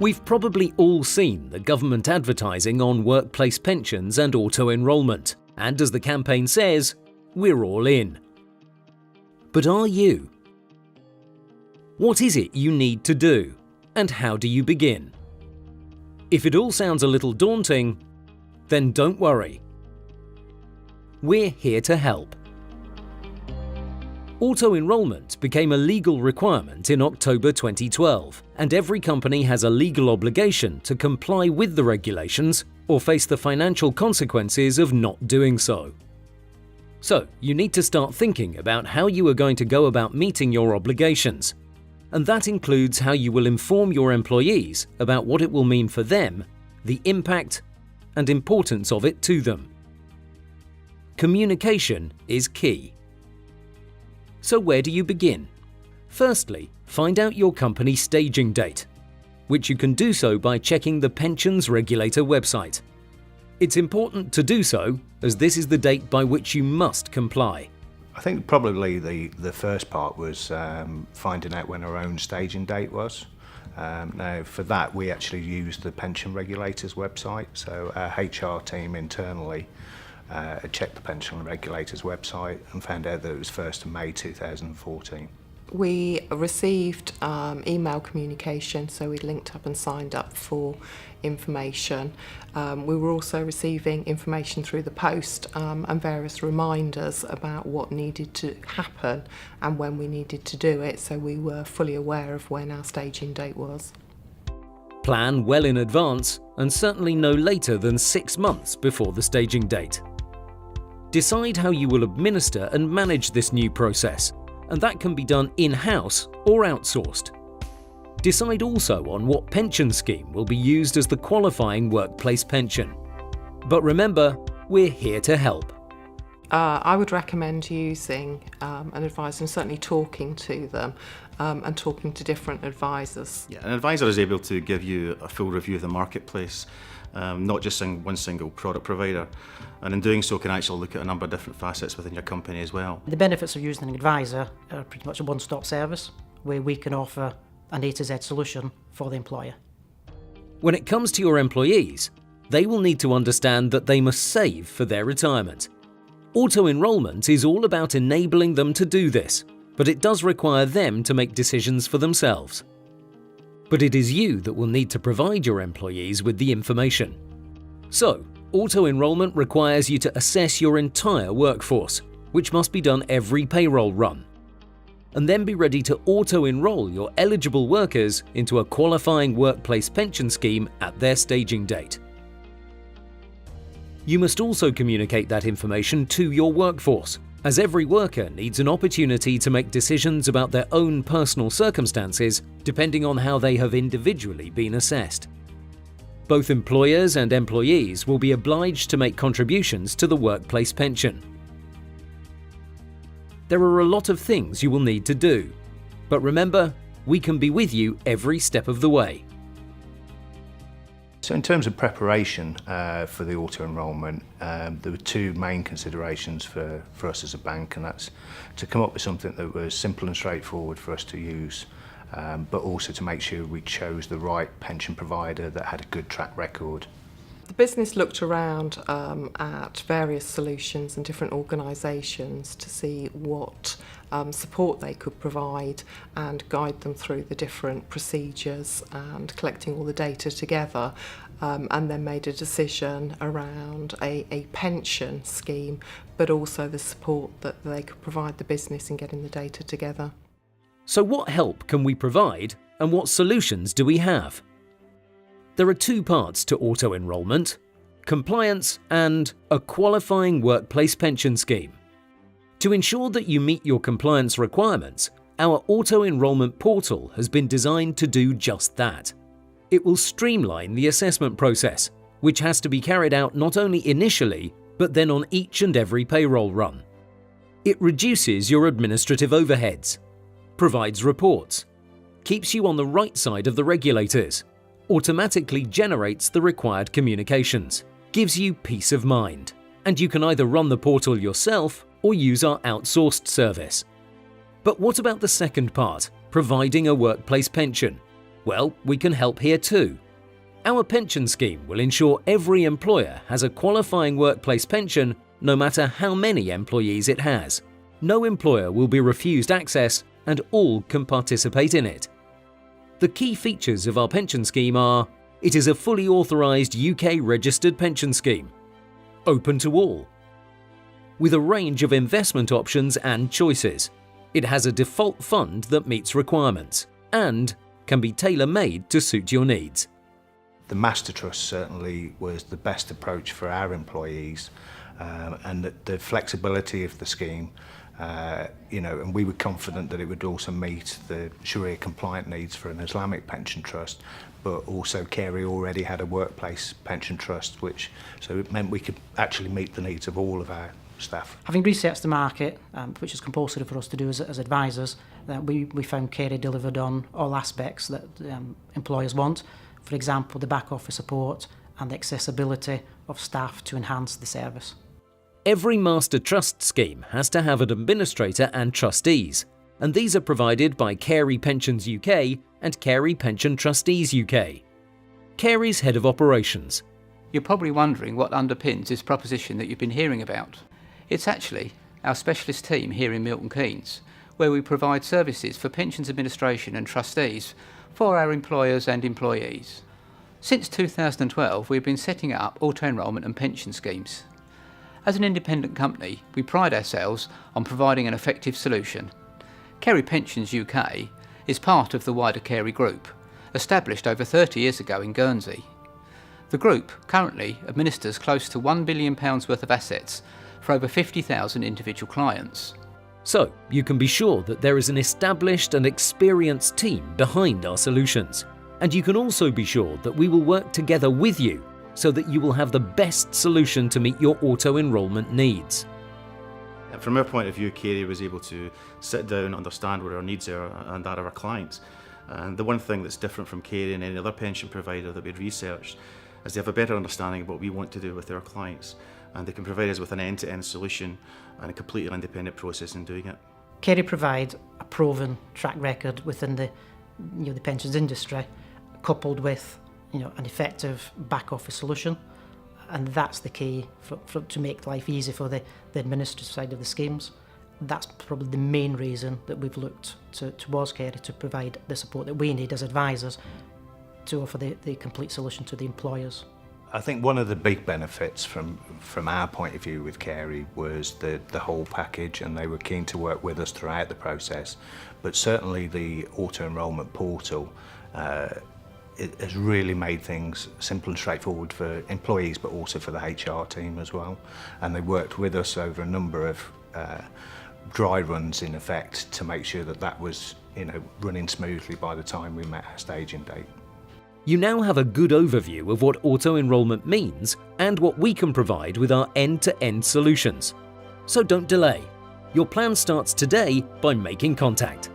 We've probably all seen the government advertising on workplace pensions and auto-enrolment, and as the campaign says, we're all in. But are you? What is it you need to do, and how do you begin? If it all sounds a little daunting, then don't worry. We're here to help. Auto-enrolment became a legal requirement in October 2012, and every company has a legal obligation to comply with the regulations or face the financial consequences of not doing so. So, you need to start thinking about how you are going to go about meeting your obligations, and that includes how you will inform your employees about what it will mean for them, the impact and importance of it to them. Communication is key. So where do you begin? Firstly, find out your company's staging date, which you can do so by checking the Pensions Regulator website. It's important to do so, as this is the date by which you must comply. I think probably the first part was finding out when our own staging date was. Now for that we actually used the Pension Regulator's website, so our HR team internally checked the Pension Regulator's website and found out that it was 1st of May 2014. We received email communication, so we linked up and signed up for information. We were also receiving information through the post and various reminders about what needed to happen and when we needed to do it, so we were fully aware of when our staging date was. Plan well in advance, and certainly no later than 6 months before the staging date. Decide how you will administer and manage this new process, and that can be done in-house or outsourced. Decide also on what pension scheme will be used as the qualifying workplace pension. But remember, we're here to help. I would recommend using an advisor and certainly talking to them and talking to different advisors. Yeah, an advisor is able to give you a full review of the marketplace, not just one single product provider, and in doing so can actually look at a number of different facets within your company as well. The benefits of using an advisor are pretty much a one-stop service where we can offer an A to Z solution for the employer. When it comes to your employees, they will need to understand that they must save for their retirement. Auto-enrolment is all about enabling them to do this, but it does require them to make decisions for themselves. But it is you that will need to provide your employees with the information. So, auto-enrolment requires you to assess your entire workforce, which must be done every payroll run, and then be ready to auto-enroll your eligible workers into a qualifying workplace pension scheme at their staging date. You must also communicate that information to your workforce, as every worker needs an opportunity to make decisions about their own personal circumstances depending on how they have individually been assessed. Both employers and employees will be obliged to make contributions to the workplace pension. There are a lot of things you will need to do, but remember, we can be with you every step of the way. So in terms of preparation for the auto-enrolment, there were two main considerations for us as a bank, and that's to come up with something that was simple and straightforward for us to use, but also to make sure we chose the right pension provider that had a good track record. The business looked around at various solutions and different organisations to see what support they could provide and guide them through the different procedures and collecting all the data together, and then made a decision around a pension scheme, but also the support that they could provide the business in getting the data together. So what help can we provide, and what solutions do we have? There are two parts to auto-enrolment: compliance and a qualifying workplace pension scheme. To ensure that you meet your compliance requirements, our auto-enrolment portal has been designed to do just that. It will streamline the assessment process, which has to be carried out not only initially, but then on each and every payroll run. It reduces your administrative overheads, provides reports, keeps you on the right side of the regulators, automatically generates the required communications, gives you peace of mind, and you can either run the portal yourself or use our outsourced service. But what about the second part, providing a workplace pension? Well, we can help here too. Our pension scheme will ensure every employer has a qualifying workplace pension no matter how many employees it has. No employer will be refused access and all can participate in it. The key features of our pension scheme are: it is a fully authorised UK registered pension scheme, open to all, with a range of investment options and choices. It has a default fund that meets requirements and can be tailor-made to suit your needs. The Master Trust certainly was the best approach for our employees, and the flexibility of the scheme, and we were confident that it would also meet the Sharia compliant needs for an Islamic pension trust, but also Carey already had a workplace pension trust, so it meant we could actually meet the needs of all of our staff. Having researched the market, which is compulsory for us to do as advisors, we found Carey delivered on all aspects that employers want. For example, the back office support and the accessibility of staff to enhance the service. Every Master Trust scheme has to have an administrator and trustees, and these are provided by Carey Pensions UK and Carey Pension Trustees UK. Carey's Head of Operations. You're probably wondering what underpins this proposition that you've been hearing about. It's actually our specialist team here in Milton Keynes, where we provide services for pensions administration and trustees for our employers and employees. Since 2012, we've been setting up auto-enrolment and pension schemes. As an independent company, we pride ourselves on providing an effective solution. Carey Pensions UK is part of the wider Carey Group, established over 30 years ago in Guernsey. The group currently administers close to £1 billion worth of assets for over 50,000 individual clients. So, you can be sure that there is an established and experienced team behind our solutions. And you can also be sure that we will work together with you so that you will have the best solution to meet your auto-enrolment needs. From our point of view, Carey was able to sit down, understand what our needs are and that of our clients. And the one thing that's different from Carey and any other pension provider that we'd researched is they have a better understanding of what we want to do with our clients, and they can provide us with an end-to-end solution and a completely independent process in doing it. Carey provide a proven track record within the pensions industry, coupled with an effective back office solution, and that's the key to make life easy for the administrative side of the schemes. That's probably the main reason that we've looked towards Carey to provide the support that we need as advisors to offer the complete solution to the employers. I think one of the big benefits from our point of view with Carey was the whole package, and they were keen to work with us throughout the process. But certainly the auto-enrolment portal it has really made things simple and straightforward for employees, but also for the HR team as well. And they worked with us over a number of dry runs, in effect, to make sure that was running smoothly by the time we met our staging date. You now have a good overview of what auto-enrolment means and what we can provide with our end-to-end solutions. So don't delay. Your plan starts today by making contact.